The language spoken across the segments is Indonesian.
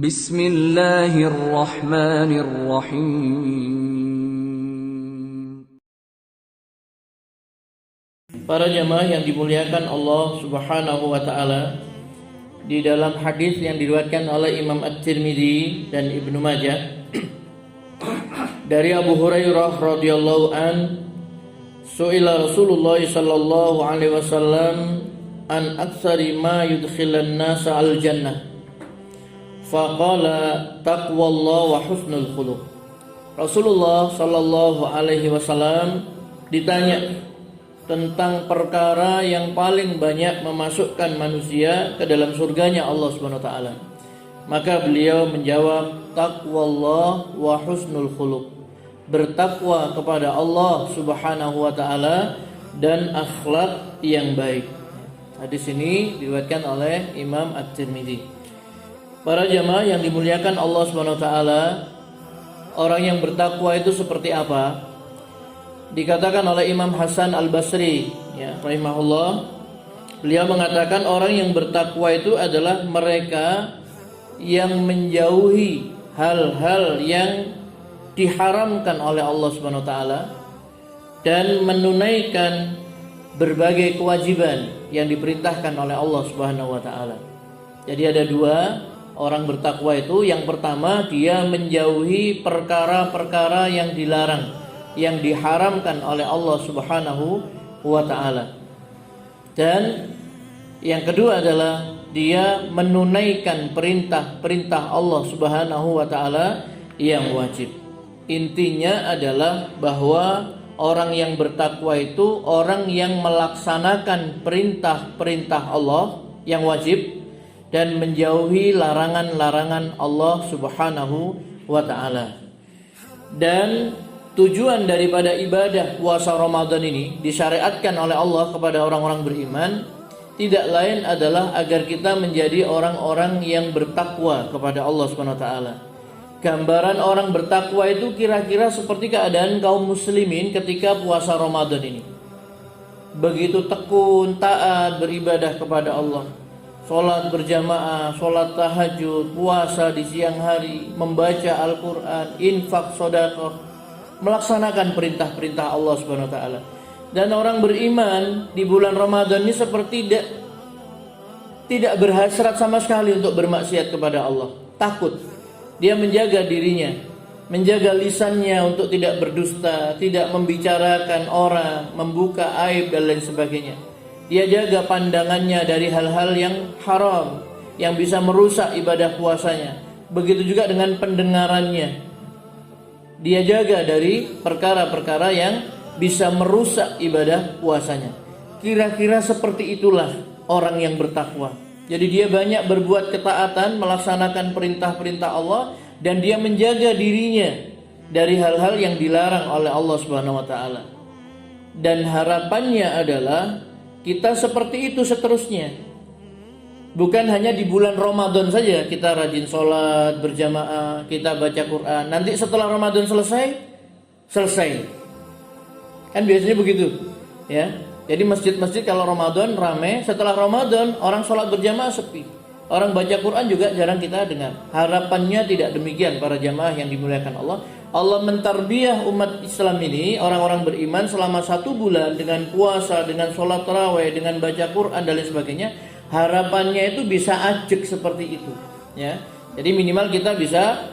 Bismillahirrahmanirrahim. Para jamaah yang dimuliakan Allah Subhanahu wa taala, di dalam hadis yang diriwayatkan oleh Imam At-Tirmidzi dan Ibnu Majah dari Abu Hurairah radhiyallahu an, su'ila Rasulullah sallallahu alaihi wasallam an aktsari ma yudkhilan nasa al jannah, faqala taqwallah wa husnul khuluq. Rasulullah sallallahu alaihi wasallam ditanya tentang perkara yang paling banyak memasukkan manusia ke dalam surganya Allah Subhanahu wa taala. Maka beliau menjawab, taqwallah wa husnul khuluq. Bertakwa kepada Allah Subhanahu wa taala dan akhlak yang baik. Hadis ini diriwayatkan oleh Imam At-Tirmidzi. Para jamaah yang dimuliakan Allah Subhanahu wa taala, orang yang bertakwa itu seperti apa? Dikatakan oleh Imam Hasan Al-Basri, ya, rahimahullah, beliau mengatakan orang yang bertakwa itu adalah mereka yang menjauhi hal-hal yang diharamkan oleh Allah Subhanahu wa taala dan menunaikan berbagai kewajiban yang diperintahkan oleh Allah Subhanahu wa taala. Jadi ada dua orang bertakwa itu. Yang pertama, dia menjauhi perkara-perkara yang dilarang, yang diharamkan oleh Allah Subhanahu wa taala. Dan yang kedua adalah dia menunaikan perintah-perintah Allah Subhanahu wa taala yang wajib. Intinya adalah bahwa orang yang bertakwa itu orang yang melaksanakan perintah-perintah Allah yang wajib dan menjauhi larangan-larangan Allah Subhanahu wa taala. Dan tujuan daripada ibadah puasa Ramadan ini disyariatkan oleh Allah kepada orang-orang beriman tidak lain adalah agar kita menjadi orang-orang yang bertakwa kepada Allah Subhanahu wa taala. Gambaran orang bertakwa itu kira-kira seperti keadaan kaum muslimin ketika puasa Ramadan ini. Begitu tekun, taat, beribadah kepada Allah. Salat berjamaah, salat tahajud, puasa di siang hari, membaca Al-Qur'an, infak, sedekah, melaksanakan perintah-perintah Allah Subhanahu wa taala. Dan orang beriman di bulan Ramadan ini seperti tidak berhasrat sama sekali untuk bermaksiat kepada Allah. Takut. Dia menjaga dirinya, menjaga lisannya untuk tidak berdusta, tidak membicarakan orang, membuka aib dan lain sebagainya. Dia jaga pandangannya dari hal-hal yang haram yang bisa merusak ibadah puasanya. Begitu juga dengan pendengarannya. Dia jaga dari perkara-perkara yang bisa merusak ibadah puasanya. Kira-kira seperti itulah orang yang bertakwa. Jadi dia banyak berbuat ketaatan, melaksanakan perintah-perintah Allah, dan dia menjaga dirinya dari hal-hal yang dilarang oleh Allah Subhanahu wa taala. Dan harapannya adalah kita seperti itu seterusnya. Bukan hanya di bulan Ramadan saja kita rajin sholat berjamaah, kita baca Quran. Nanti setelah Ramadan selesai. Kan biasanya begitu, ya. Jadi masjid-masjid kalau Ramadan ramai, setelah Ramadan orang sholat berjamaah sepi. Orang baca Quran juga jarang kita dengar. Harapannya tidak demikian para jamaah yang dimuliakan Allah. Allah mentarbiyah umat Islam ini, orang-orang beriman selama 1 bulan dengan puasa, dengan sholat tarawih, dengan baca Quran dan lain sebagainya. Harapannya itu bisa ajek seperti itu, ya. Jadi minimal kita bisa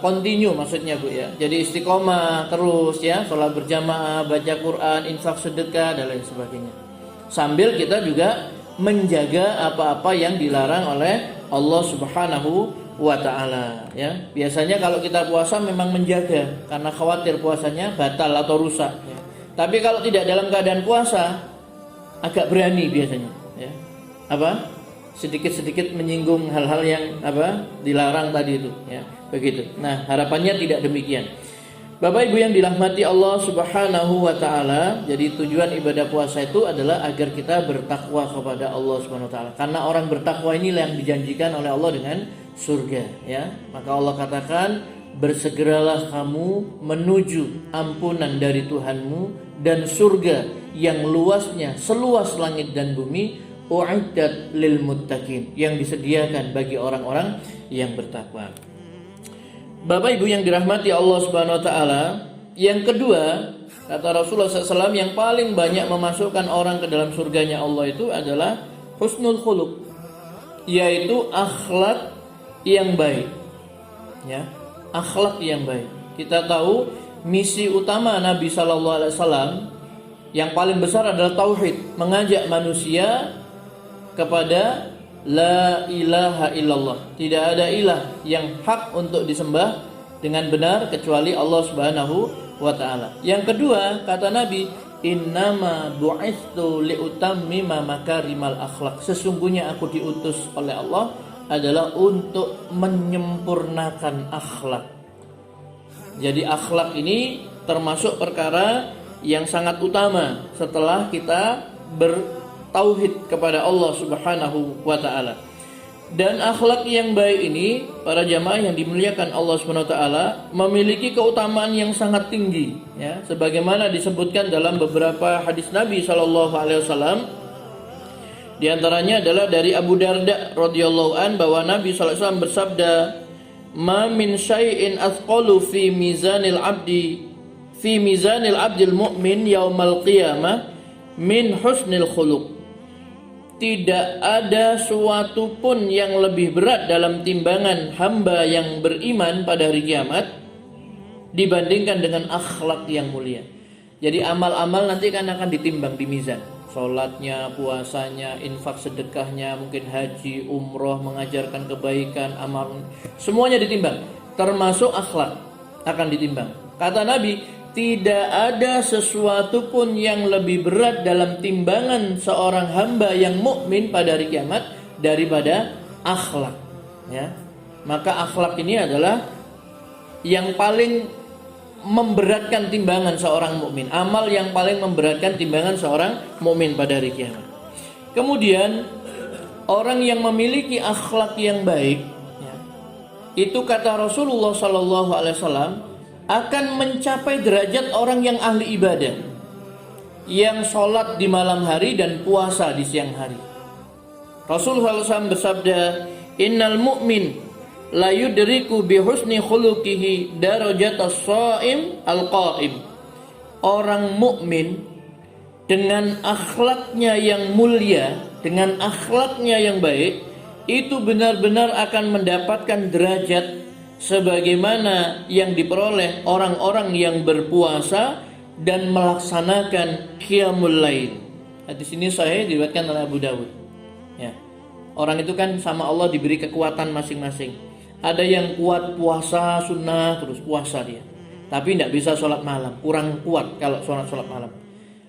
continue maksudnya Bu ya. Jadi istiqomah terus ya, sholat berjamaah, baca Quran, infak, sedekah dan lain sebagainya. Sambil kita juga menjaga apa-apa yang dilarang oleh Allah Subhanahu wa taala, ya. Biasanya kalau kita puasa memang menjaga karena khawatir puasanya batal atau rusak, ya. Tapi kalau tidak dalam keadaan puasa agak berani biasanya, ya. Sedikit-sedikit menyinggung hal-hal yang dilarang tadi itu, ya. Begitu. Nah, harapannya tidak demikian. Bapak Ibu yang dirahmati Allah Subhanahu wa taala, jadi tujuan ibadah puasa itu adalah agar kita bertakwa kepada Allah Subhanahu wa taala. Karena orang bertakwa inilah yang dijanjikan oleh Allah dengan surga, ya. Maka Allah katakan, bersegeralah kamu menuju ampunan dari Tuhanmu dan surga yang luasnya seluas langit dan bumi. u'iddat lil muttaqin, yang disediakan bagi orang-orang yang bertakwa. Bapak Ibu yang dirahmati Allah Subhanahu wa taala, yang kedua, kata Rasulullah SAW, yang paling banyak memasukkan orang ke dalam surganya Allah itu adalah husnul khuluq, yaitu akhlak yang baik. Ya, akhlak yang baik. Kita tahu misi utama Nabi SAW yang paling besar adalah tauhid, mengajak manusia kepada la ilaha illallah. Tidak ada ilah yang hak untuk disembah dengan benar kecuali Allah Subhanahu wa taala. Yang kedua, kata Nabi, innama bu'istu liutammima makarimal akhlak. Sesungguhnya aku diutus oleh Allah adalah untuk menyempurnakan akhlak. Jadi akhlak ini termasuk perkara yang sangat utama setelah kita bertauhid kepada Allah Subhanahu wa taala. Dan akhlak yang baik ini, para jamaah yang dimuliakan Allah Subhanahu wa taala, memiliki keutamaan yang sangat tinggi, ya, sebagaimana disebutkan dalam beberapa hadis Nabi sallallahu alaihi wasallam. Di antaranya adalah dari Abu Darda radhiyallahu an, bahwa Nabi sallallahu alaihi wasallam bersabda, "Ma min syai'in athqalu fi mizanil abdil mu'min yaumal qiyamah min husnil khuluq." Tidak ada suatu pun yang lebih berat dalam timbangan hamba yang beriman pada hari kiamat dibandingkan dengan akhlak yang mulia. Jadi amal-amal nanti kan akan ditimbang di mizan. Salatnya, puasanya, infak sedekahnya, mungkin haji, umroh, mengajarkan kebaikan, amal, semuanya ditimbang. Termasuk akhlak akan ditimbang. Kata Nabi, tidak ada sesuatu pun yang lebih berat dalam timbangan seorang hamba yang mukmin pada hari kiamat daripada akhlak. Ya. Maka akhlak ini adalah yang paling memberatkan timbangan seorang mukmin. Amal yang paling memberatkan timbangan seorang mukmin pada hari kiamat. Kemudian orang yang memiliki akhlak yang baik, ya, itu kata Rasulullah SAW, akan mencapai derajat orang yang ahli ibadah, yang sholat di malam hari dan puasa di siang hari. Rasulullah SAW bersabda, innal mu'min la yudriku bihusni khuluqihi darajatas shaim al-qaim. Orang mukmin dengan akhlaknya yang mulia, dengan akhlaknya yang baik, itu benar-benar akan mendapatkan derajat sebagaimana yang diperoleh orang-orang yang berpuasa dan melaksanakan qiyamul lail. Hadis ini sahih diriwayatkan oleh Abu Dawud. Ya. Orang itu kan sama Allah diberi kekuatan masing-masing. Ada yang kuat puasa sunnah terus puasa dia, tapi tidak bisa sholat malam, kurang kuat kalau sholat malam.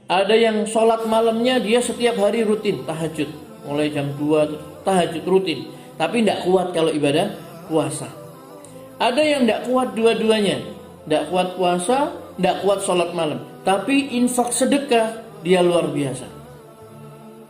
Ada yang sholat malamnya dia setiap hari rutin tahajud, mulai jam 2 tahajud rutin, tapi tidak kuat kalau ibadah puasa. Ada yang tidak kuat dua-duanya, tidak kuat puasa, tidak kuat sholat malam, tapi infak sedekah dia luar biasa.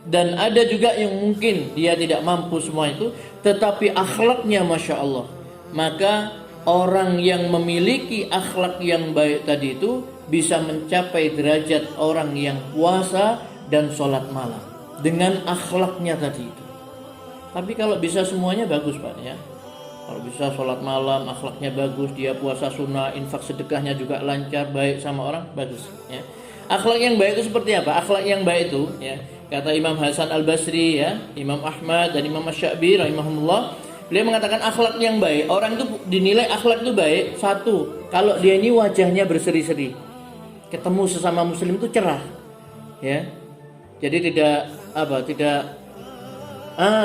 Dan ada juga yang mungkin dia tidak mampu semua itu, tetapi akhlaknya Masya Allah. Maka orang yang memiliki akhlak yang baik tadi itu bisa mencapai derajat orang yang puasa dan sholat malam dengan akhlaknya tadi itu. Tapi kalau bisa semuanya bagus Pak, ya. Kalau bisa sholat malam, akhlaknya bagus, dia puasa sunnah, infak sedekahnya juga lancar, baik sama orang, bagus. Ya. Akhlak yang baik itu seperti apa? Akhlak yang baik itu, ya, kata Imam Hasan Al-Basri, ya, Imam Ahmad dan Imam Asy-Sya'bi rahimahumullah, beliau mengatakan akhlak yang baik, orang itu dinilai akhlak itu baik, satu, kalau dia ini wajahnya berseri-seri, ketemu sesama muslim itu cerah, ya, jadi tidak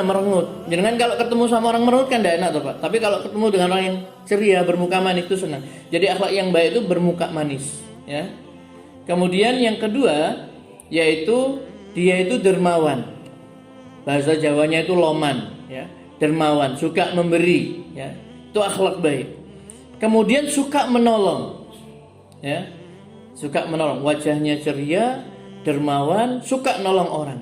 merengut. Jangan kalau ketemu sama orang merengut kan tidak enak tuh Pak. Tapi kalau ketemu dengan orang yang ceria, bermuka manis itu senang. Jadi akhlak yang baik itu bermuka manis, ya. Kemudian yang kedua yaitu dia itu dermawan. Bahasa Jawanya itu loman, ya. Dermawan, suka memberi, ya. Itu akhlak baik. Kemudian suka menolong. Ya. Suka menolong, wajahnya ceria, dermawan, suka nolong orang.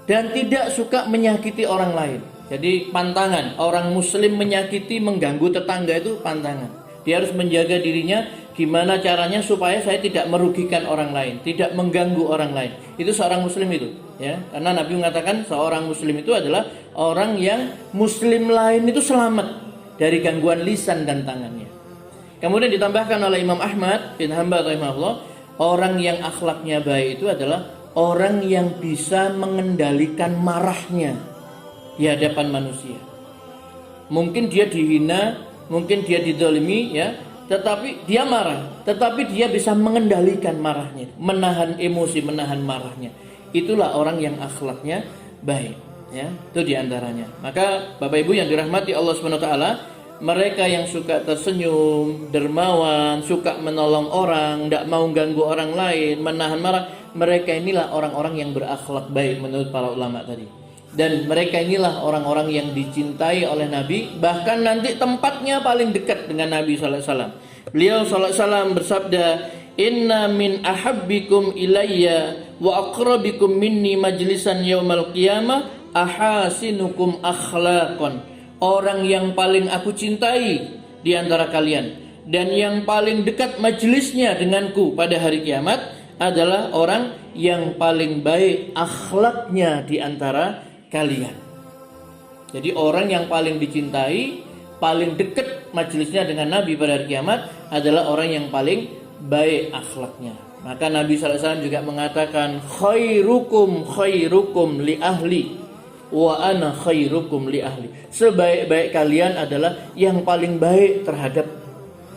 Dan tidak suka menyakiti orang lain. Jadi pantangan, orang muslim menyakiti, mengganggu tetangga itu pantangan. Dia harus menjaga dirinya, Gimana caranya supaya saya tidak merugikan orang lain, tidak mengganggu orang lain. Itu seorang muslim itu, ya. Karena Nabi mengatakan seorang muslim itu adalah orang yang muslim lain itu selamat dari gangguan lisan dan tangannya. Kemudian ditambahkan oleh Imam Ahmad bin Hanbal rahimahullah, orang yang akhlaknya baik itu adalah orang yang bisa mengendalikan marahnya di hadapan manusia. Mungkin dia dihina, mungkin dia dizalimi, ya, tetapi dia marah, tetapi dia bisa mengendalikan marahnya, menahan emosi, menahan marahnya. Itulah orang yang akhlaknya baik, ya. Itu diantaranya. Maka Bapak Ibu yang dirahmati Allah Subhanahu Wa Taala, mereka yang suka tersenyum, dermawan, suka menolong orang, tidak mau ganggu orang lain, menahan marah, mereka inilah orang-orang yang berakhlak baik menurut para ulama tadi. Dan mereka inilah orang-orang yang dicintai oleh Nabi, bahkan nanti tempatnya paling dekat dengan Nabi sallallahu alaihi wasallam. Beliau sallallahu alaihi wasallam bersabda, "Inna min ahabbikum ilayya wa aqrabikum minni majlisan yaumal qiyamah ahasinukum akhlaqan." Orang yang paling aku cintai di antara kalian dan yang paling dekat majelisnya denganku pada hari kiamat adalah orang yang paling baik akhlaknya di antara kalian. Jadi orang yang paling dicintai, paling dekat majelisnya dengan Nabi pada hari kiamat adalah orang yang paling baik akhlaknya. Maka Nabi SAW juga mengatakan, khairukum khairukum li ahli wa ana khairukum li ahli. Sebaik-baik kalian adalah yang paling baik terhadap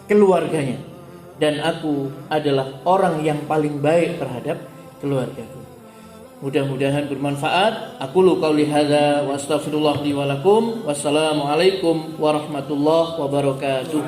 keluarganya, dan aku adalah orang yang paling baik terhadap keluargaku. Mudah-mudahan bermanfaat. Aku qouli hadza wa astaghfirullah li wa lakum. Wassalamualaikum warahmatullahi wabarakatuh.